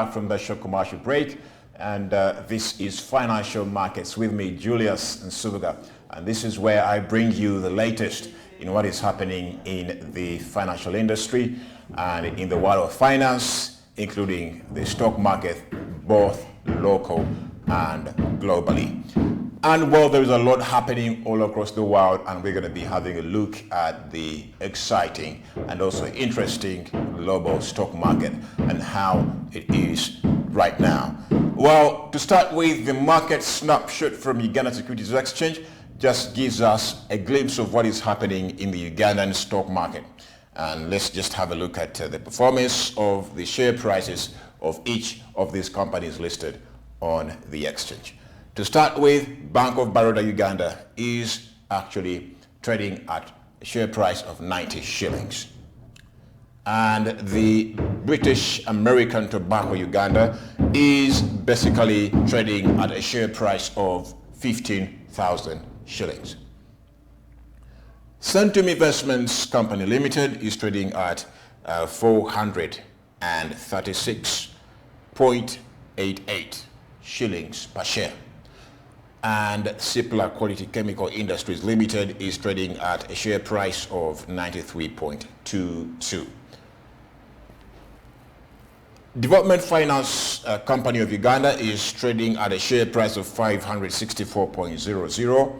back from the short commercial break, and this is Financial Markets with me, Julius Nsubuga, and this is where I bring you the latest in what is happening in the financial industry and in the world of finance, including the stock market, both local and globally. And well, there is a lot happening all across the world, and we're going to be having a look at the exciting and also interesting global stock market and how it is right now. Well, to start with, the market snapshot from Uganda Securities Exchange just gives us a glimpse of what is happening in the Ugandan stock market. And let's just have a look at the performance of the share prices of each of these companies listed on the exchange. To start with, Bank of Baroda Uganda is actually trading at a share price of 90 shillings. And the British American Tobacco Uganda is basically trading at a share price of 15,000 shillings. Centum Investments Company Limited is trading at 436.88 shillings per share. And Cipla Quality Chemical Industries Limited is trading at a share price of 93.22. Development Finance Company of Uganda is trading at a share price of 564.00,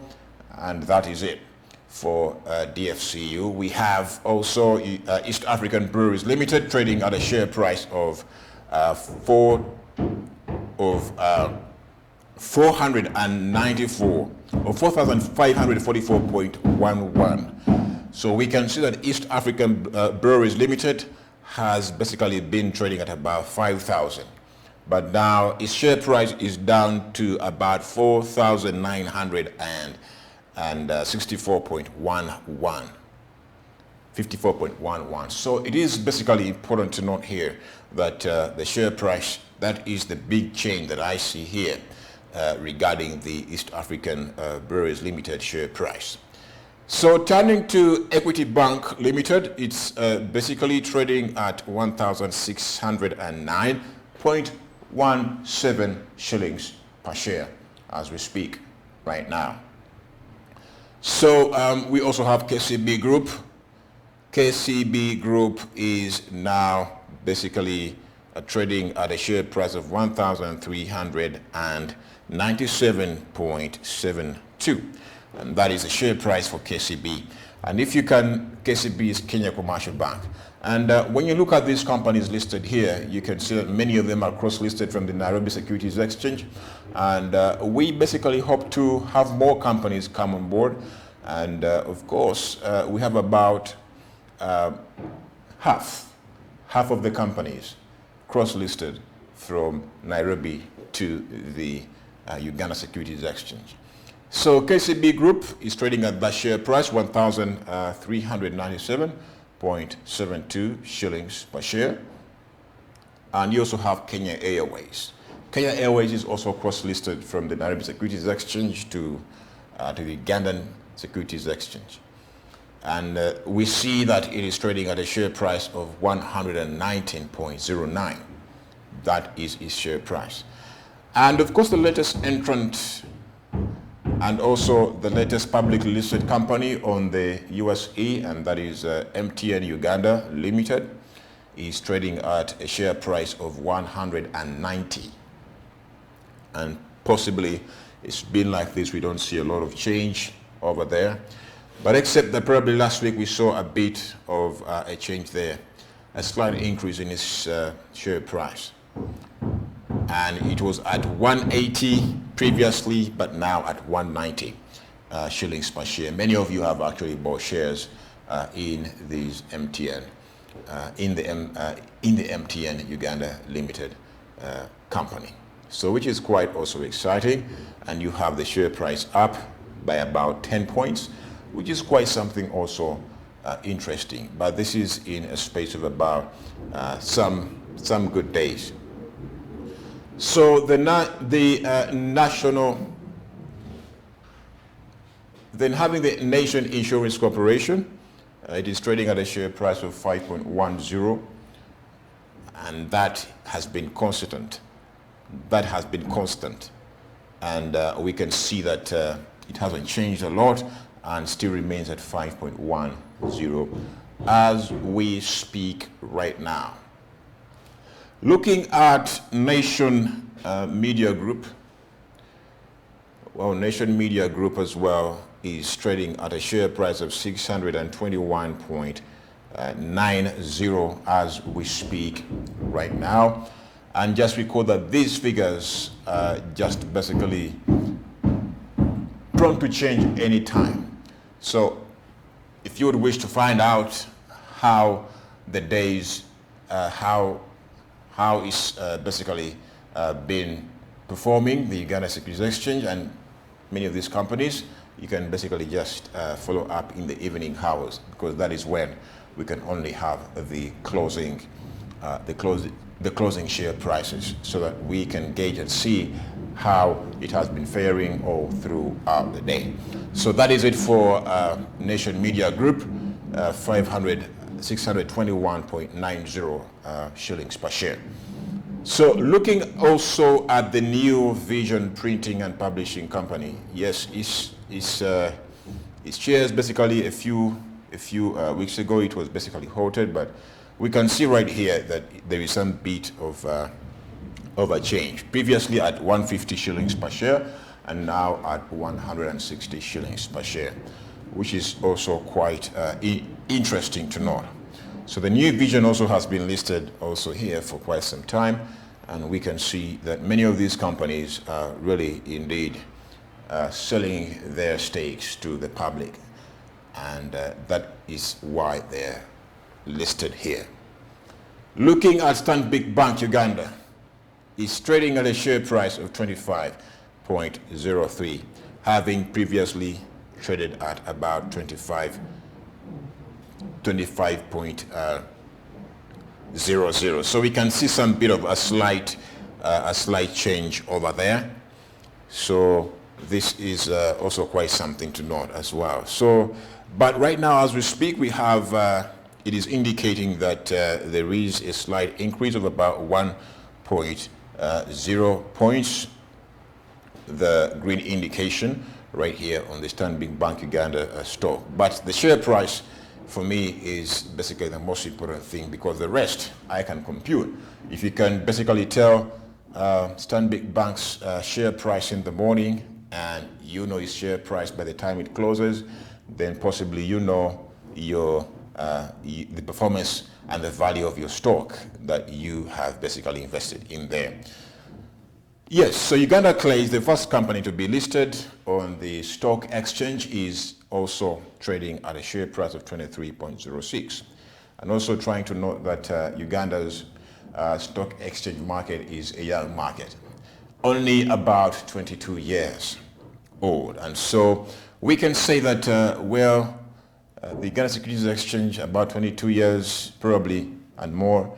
and that is it for DFCU. We have also East African Breweries Limited trading at a share price of 4,544.11. So we can see that East African Breweries Limited has basically been trading at about 5,000, but now its share price is down to about 54.11. So it is basically important to note here that the share price, that is the big change that I see here regarding the East African Breweries Limited share price. So turning to Equity Bank Limited, it's basically trading at 1,609.17 shillings per share as we speak right now. So we also have Kcb Group. Kcb Group is now basically trading at a share price of 1,397.72, and that is a share price for KCB. And if you can, KCB is Kenya Commercial Bank. And when you look at these companies listed here, you can see that many of them are cross-listed from the Nairobi Securities Exchange. And we basically hope to have more companies come on board. And of course, we have about half of the companies cross-listed from Nairobi to the Uganda Securities Exchange. So KCB Group is trading at that share price, 1,397.72 shillings per share. And you also have Kenya Airways. Kenya Airways is also cross-listed from the Nairobi Securities Exchange to the Ugandan Securities Exchange. And we see that it is trading at a share price of 119.09. That is its share price. And of course, the latest entrant and also the latest publicly listed company on the USE, and that is Mtn Uganda Limited, is trading at a share price of 190. And possibly it's been like this. We don't see a lot of change over there. But except that probably last week we saw a bit of a change there, a slight increase in its share price. And it was at 180 previously, but now at 190 shillings per share. Many of you have actually bought shares in these MTN, in the Mtn Uganda Limited company. So which is quite also exciting. And you have the share price up by about 10 points, which is quite something also interesting. But this is in a space of about some good days. So then having the Nation Insurance Corporation, it is trading at a share price of 5.10, and that has been constant. That has been constant, and we can see that it hasn't changed a lot and still remains at 5.10 as we speak right now. Looking at Nation Media Group, well, Nation Media Group as well is trading at a share price of 621.90 as we speak right now. And just recall that these figures are just basically prone to change any time. So if you would wish to find out how the days, how is basically been performing the Uganda Securities Exchange and many of these companies, you can basically just follow up in the evening hours, because that is when we can only have the closing share prices, so that we can gauge and see how it has been faring all throughout the day. So that is it for Nation Media Group, 621.90 shillings per share. So looking also at the New Vision Printing and Publishing Company, yes, its shares basically a few weeks ago it was basically halted, but we can see right here that there is some bit of a change. Previously at 150 shillings per share, and now at 160 shillings per share, which is also quite interesting to note. So the New Vision also has been listed also here for quite some time, and we can see that many of these companies are really indeed selling their stakes to the public, and that is why they're listed here. Looking at Stanbic Bank Uganda, is trading at a share price of 25.03, having previously traded at about 25.00. So we can see some bit of a slight change over there. So this is also quite something to note as well. So, but right now as we speak, we have it is indicating that there is a slight increase of about 1.0 points, the green indication right here on the Stanbic Bank Uganda stock. But the share price for me is basically the most important thing, because the rest I can compute. If you can basically tell Stanbic Bank's share price in the morning, and you know its share price by the time it closes, then possibly you know your the performance and the value of your stock that you have basically invested in there. Yes, so Uganda Clay is the first company to be listed on the stock exchange, is also trading at a share price of 23.06. And also trying to note that Uganda's stock exchange market is a young market, only about 22 years old. And so we can say that, the Uganda Securities Exchange, about 22 years probably and more.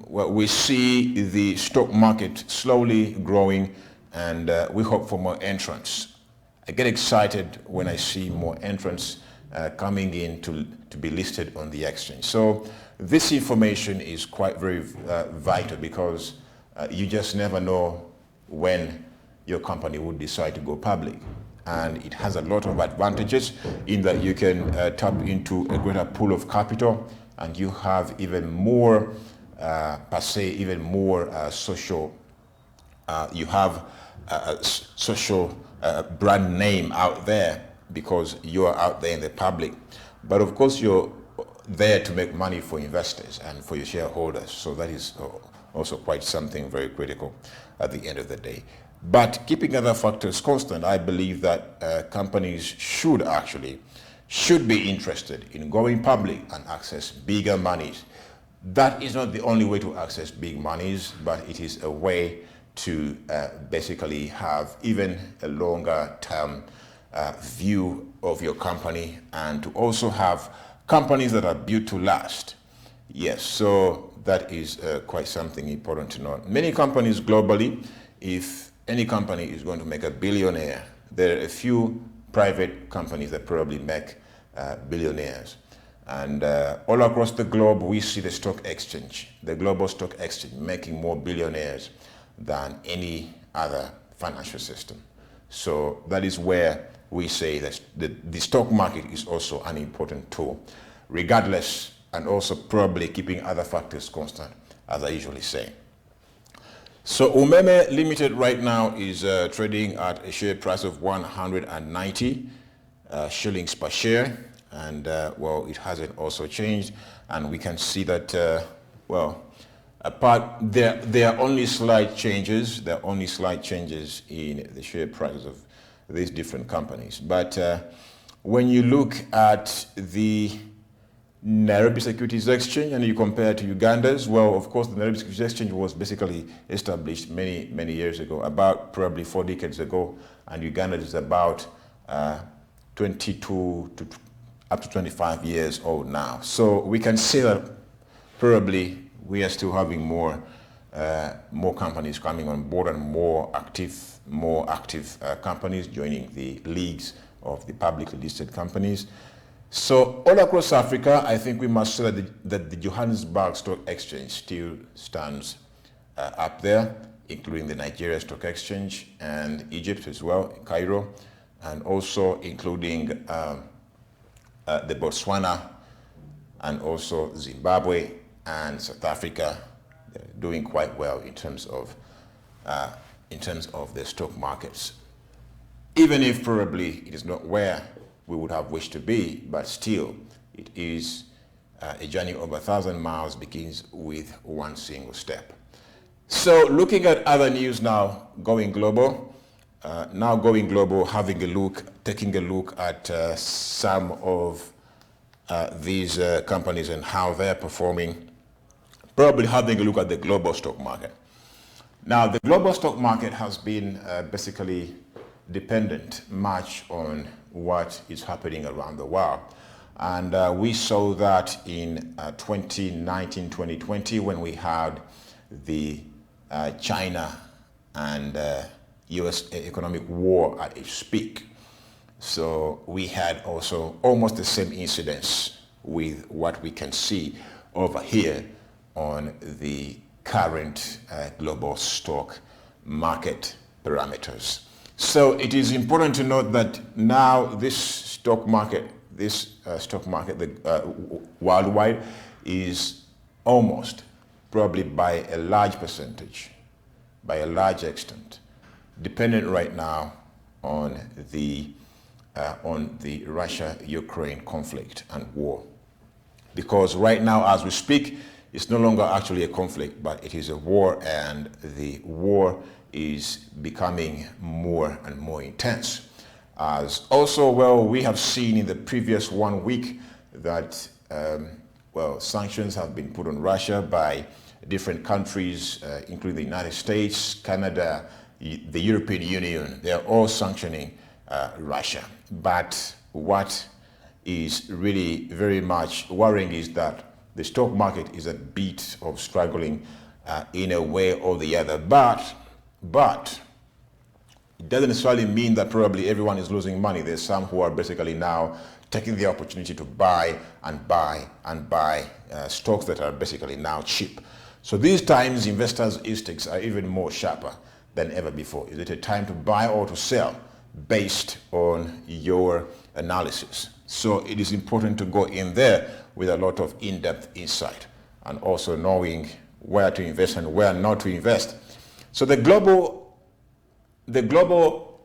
We see the stock market slowly growing, and we hope for more entrants. I get excited when I see more entrants coming in to be listed on the exchange. So this information is quite very vital, because you just never know when your company would decide to go public. And it has a lot of advantages in that you can tap into a greater pool of capital, and you have even more even more social, you have a social brand name out there, because you are out there in the public. But of course you're there to make money for investors and for your shareholders, so that is also quite something very critical at the end of the day. But keeping other factors constant, I believe that companies should be interested in going public and access bigger monies. That is not the only way to access big monies, but it is a way to basically have even a longer term view of your company, and to also have companies that are built to last. Yes, so that is quite something important to note. Many companies globally, if any company is going to make a billionaire, there are a few private companies that probably make billionaires. And all across the globe, we see the stock exchange, the global stock exchange, making more billionaires than any other financial system. So that is where we say that the stock market is also an important tool, regardless, and also probably keeping other factors constant, as I usually say. So Umeme Limited right now is trading at a share price of 190 shillings per share. And well, it hasn't also changed, and we can see that well, apart there are only slight changes. There are only slight changes in the share prices of these different companies. But when you look at the Nairobi Securities Exchange and you compare it to Uganda's, well, of course, the Nairobi Securities Exchange was basically established many years ago, about probably 4 decades ago, and Uganda is about 22 to up to 25 years old now. So we can say that probably we are still having more companies coming on board and more active companies joining the leagues of the publicly listed companies. So all across Africa, I think we must say that the Johannesburg Stock Exchange still stands up there, including the Nigeria Stock Exchange and Egypt as well, Cairo, and also including the Botswana and also Zimbabwe and South Africa. They're doing quite well in terms of the stock markets. Even if probably it is not where we would have wished to be, but still it is a journey over 1,000 miles begins with one single step. So looking at other news now, going global, taking a look at some of these companies and how they're performing, probably having a look at the global stock market. Now, the global stock market has been basically dependent much on what is happening around the world. And we saw that in 2019-2020 when we had the China and US economic war at its peak. So we had also almost the same incidence with what we can see over here on the current global stock market parameters. So it is important to note that now this stock market worldwide is almost, probably by a large percentage, by a large extent, dependent right now on the Russia-Ukraine conflict and war. Because right now, as we speak, it's no longer actually a conflict, but it is a war, and the war is becoming more and more intense. As also, well, we have seen in the previous 1 week that, well, sanctions have been put on Russia by different countries, including the United States, Canada, the European Union. They are all sanctioning Russia. But what is really very much worrying is that the stock market is a bit of struggling in a way or the other. But it doesn't necessarily mean that probably everyone is losing money. There's some who are basically now taking the opportunity to buy stocks that are basically now cheap. So these times, investors' instincts are even more sharper than ever before. Is it a time to buy or to sell based on your analysis? So it is important to go in there with a lot of in-depth insight and also knowing where to invest and where not to invest. So the global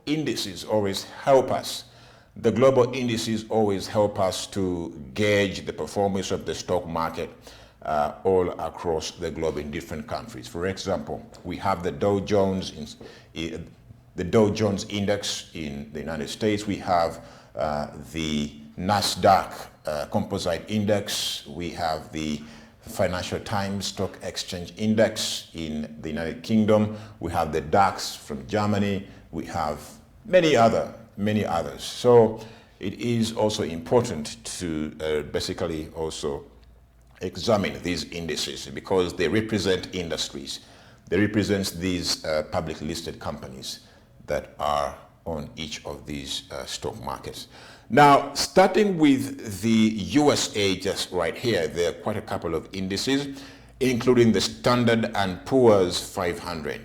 indices always help us. The global indices always help us to gauge the performance of the stock market all across the globe in different countries. For example, we have the Dow Jones index in the United States. We have the Nasdaq Composite index. We have the Financial Times Stock Exchange Index in the United Kingdom. We have the DAX from Germany. We have many others. So it is also important to basically also examine these indices because they represent industries. They represent these publicly listed companies that are on each of these stock markets. Now, starting with the USA just right here, there are quite a couple of indices, including the Standard & Poor's 500,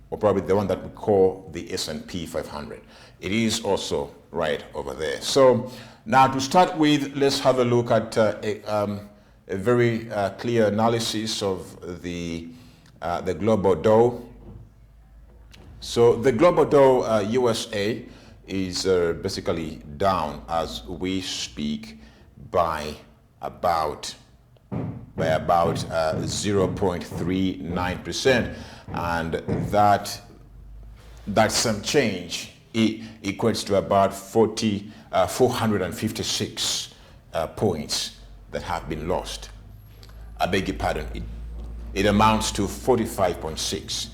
or probably the one that we call the S&P 500. It is also right over there. So now to start with, let's have a look at a very clear analysis of the global Dow. So the global Dow USA is basically down as we speak by about 0.39%, and that's some change. It equates to about 456 points that have been lost. I beg your pardon. It amounts to 45.6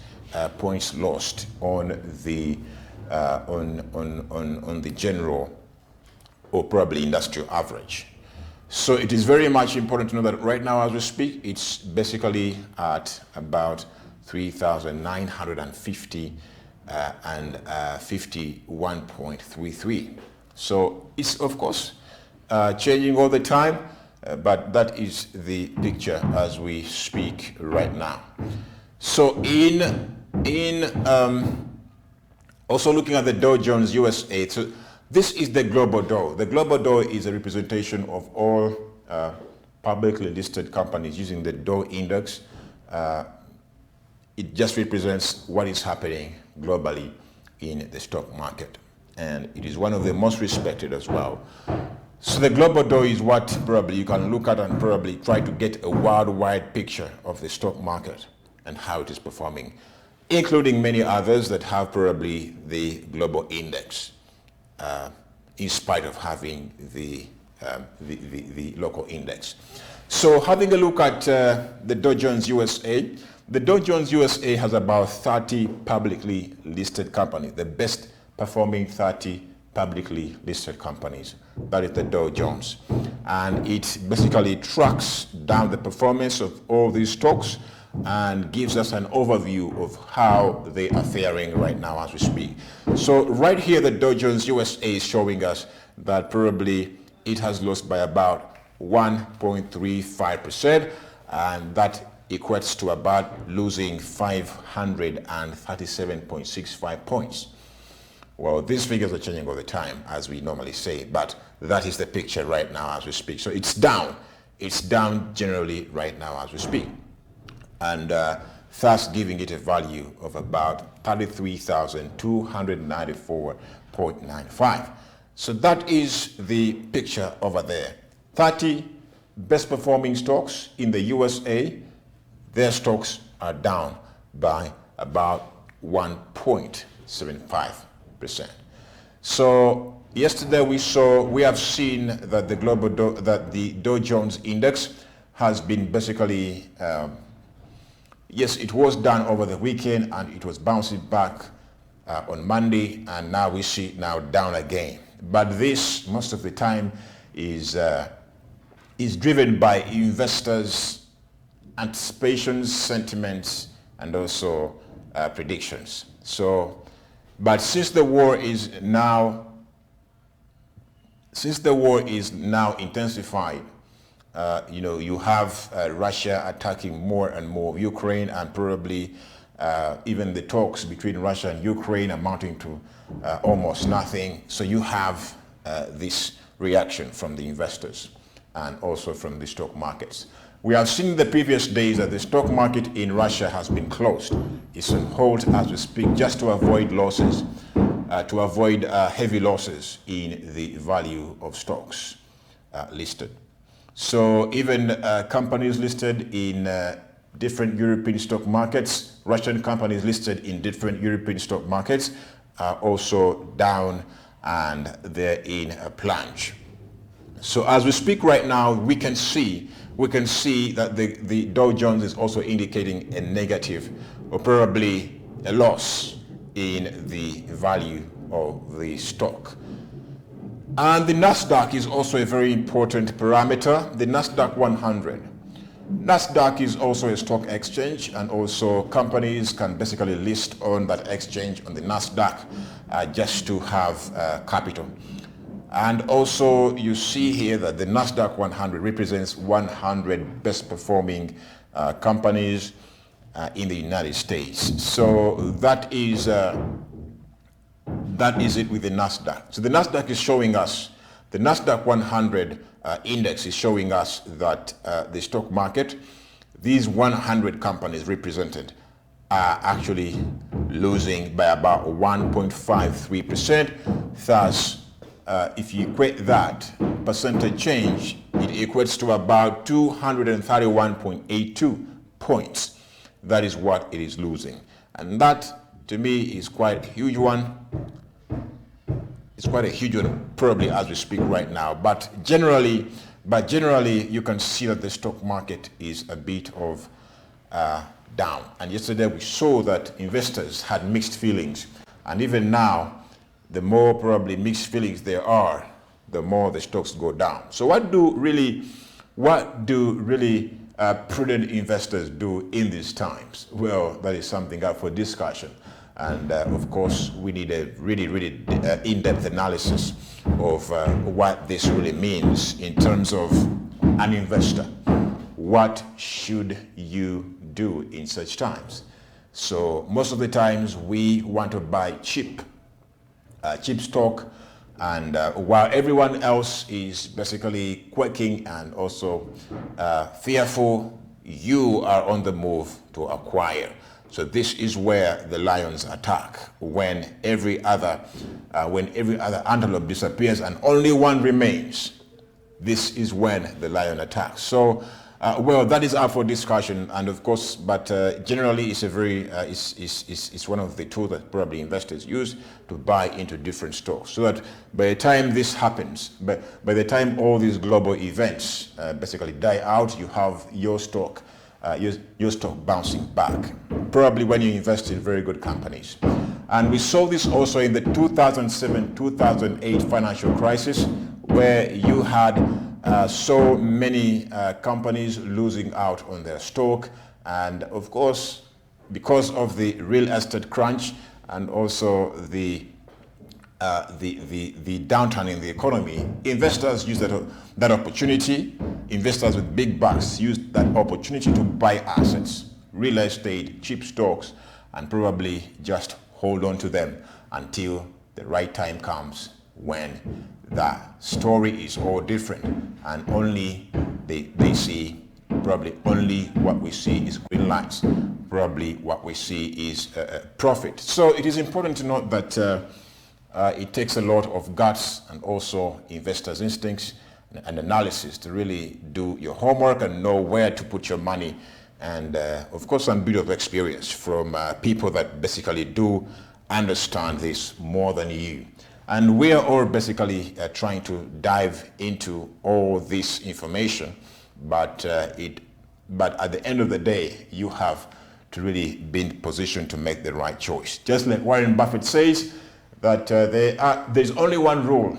points lost on the general or probably industrial average. So it is very much important to know that right now as we speak, it's basically at about 3,950 and 51.33. So it's of course changing all the time, but that is the picture as we speak right now. So also looking at the Dow Jones USA, so this is the global Dow. The global Dow is a representation of all publicly listed companies using the Dow index. It just represents what is happening globally in the stock market, and it is one of the most respected as well. So the global Dow is what probably you can look at and probably try to get a worldwide picture of the stock market and how it is performing, including many others that have probably the global index, in spite of having the local index. So having a look at the Dow Jones USA, the Dow Jones USA has about 30 publicly listed companies, the best performing 30 publicly listed companies. That is the Dow Jones. And it basically tracks down the performance of all these stocks and gives us an overview of how they are faring right now as we speak. So right here, the Dow Jones USA is showing us that probably it has lost by about 1.35%, and that equates to about losing 537.65 points. Well, these figures are changing all the time, as we normally say, but that is the picture right now as we speak. So it's down. It's down generally right now as we speak, and thus giving it a value of about 33,294.95. So that is the picture over there. 30 best performing stocks in the USA, their stocks are down by about 1.75%. So yesterday we have seen that the the Dow Jones index has been basically, yes, it was down over the weekend and it was bouncing back on Monday, and now we see it now down again. But this most of the time is driven by investors' anticipations, sentiments, and also predictions. So, but since the war is now intensified, you have Russia attacking more and more Ukraine, and probably even the talks between Russia and Ukraine amounting to almost nothing. So you have this reaction from the investors and also from the stock markets. We have seen in the previous days that the stock market in Russia has been closed. It's on hold as we speak, just to avoid losses, heavy losses in the value of stocks listed. So even companies listed in different European stock markets, Russian companies listed in different European stock markets are also down, and they're in a plunge. So as we speak right now, we can see that the Dow Jones is also indicating a negative, or probably a loss in the value of the stock. And the Nasdaq is also a very important parameter. The Nasdaq 100 Nasdaq is also a stock exchange, and also companies can basically list on that exchange on the Nasdaq just to have capital. And also you see here that the Nasdaq 100 represents 100 best performing companies in the United States. So that is it with the Nasdaq. So the Nasdaq is showing us, the Nasdaq 100 index is showing us that the stock market, these 100 companies represented, are actually losing by about 1.53%. Thus, if you equate that percentage change, it equates to about 231.82 points. That is what it is losing. And that, to me, is quite a huge one. It's quite a huge one, probably as we speak right now. But generally, you can see that the stock market is a bit of down. And yesterday we saw that investors had mixed feelings. And even now, the more probably mixed feelings there are, the more the stocks go down. So what do really prudent investors do in these times? Well, that is something up for discussion. And of course, we need a really in-depth analysis of what this really means in terms of an investor. What should you do in such times? So most of the times we want to buy cheap stock, and while everyone else is basically quaking and also fearful, you are on the move to acquire. So this is where the lions attack, when every other antelope disappears and only one remains. This is when the lion attacks. So well, that is up for discussion, and of course, but generally it's a very it's one of the tools that probably investors use to buy into different stocks, so that by the time this happens, by the time all these global events basically die out, you have your stock bouncing back, probably when you invest in very good companies. And we saw this also in the 2007-2008 financial crisis, where you had so many companies losing out on their stock, and of course, because of the real estate crunch and also the downturn in the economy, investors use that opportunity. Investors with big bucks use that opportunity to buy assets, real estate, cheap stocks, and probably just hold on to them until the right time comes, when the story is all different and only they see, probably only what we see is green lights, probably what we see is profit. So it is important to note that it takes a lot of guts and also investors' instincts and analysis to really do your homework and know where to put your money, and of course some bit of experience from people that basically do understand this more than you. And we are all basically trying to dive into all this information, but at the end of the day, you have to really be in position to make the right choice. Just like Warren Buffett says, that there's only one rule.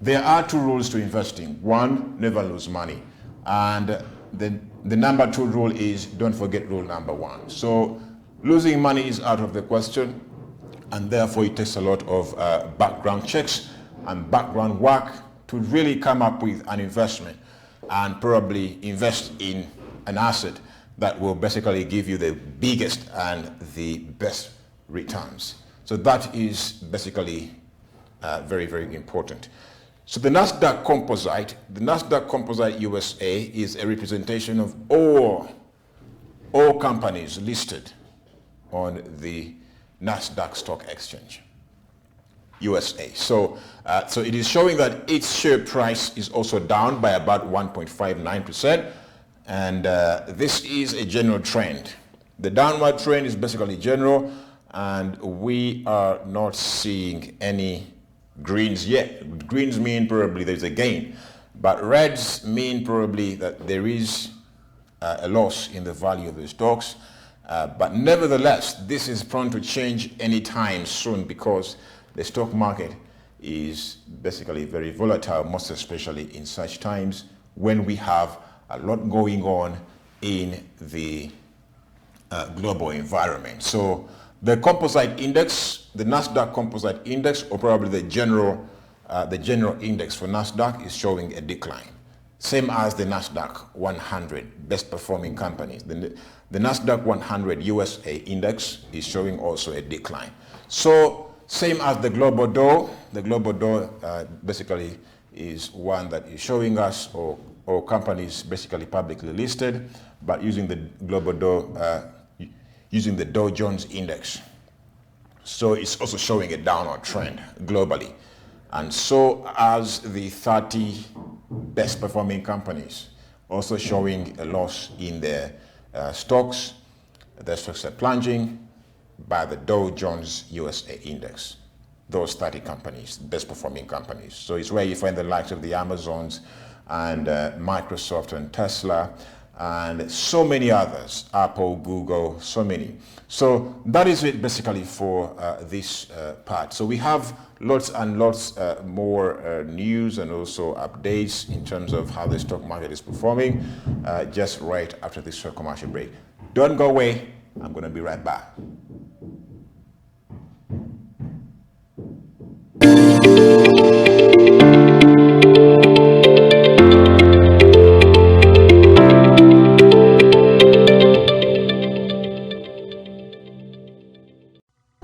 There are two rules to investing. One, never lose money. And the number two rule is don't forget rule number one. So losing money is out of the question, and therefore it takes a lot of background checks and background work to really come up with an investment and probably invest in an asset that will basically give you the biggest and the best returns. So that is basically very, very important. So the Nasdaq Composite USA is a representation of all companies listed on the Nasdaq Stock Exchange USA. So it is showing that its share price is also down by about 1.59%, and this is a general trend. The downward trend is basically general, and we are not seeing any greens yet. Greens mean probably there's a gain, but reds mean probably that there is a loss in the value of the stocks. But nevertheless, this is prone to change anytime soon, because the stock market is basically very volatile, most especially in such times when we have a lot going on in the global environment. So the composite index, the Nasdaq Composite Index, or probably the general index for Nasdaq, is showing a decline. Same as the Nasdaq 100 best performing companies. The Nasdaq 100 USA index is showing also a decline. So same as the global Dow. The global Dow basically is one that is showing us, or companies basically publicly listed, but using the global Dow, using the Dow Jones index. So it's also showing a downward trend globally. And so as the 30 best performing companies, also showing a loss in their stocks. Their stocks are plunging by the Dow Jones USA index. Those 30 companies, best performing companies. So it's where you find the likes of the Amazons and Microsoft and Tesla and so many others, Apple, Google, so many. So that is it basically for this part. So we have lots and lots more news and also updates in terms of how the stock market is performing just right after this short commercial break. Don't go away. I'm going to be right back.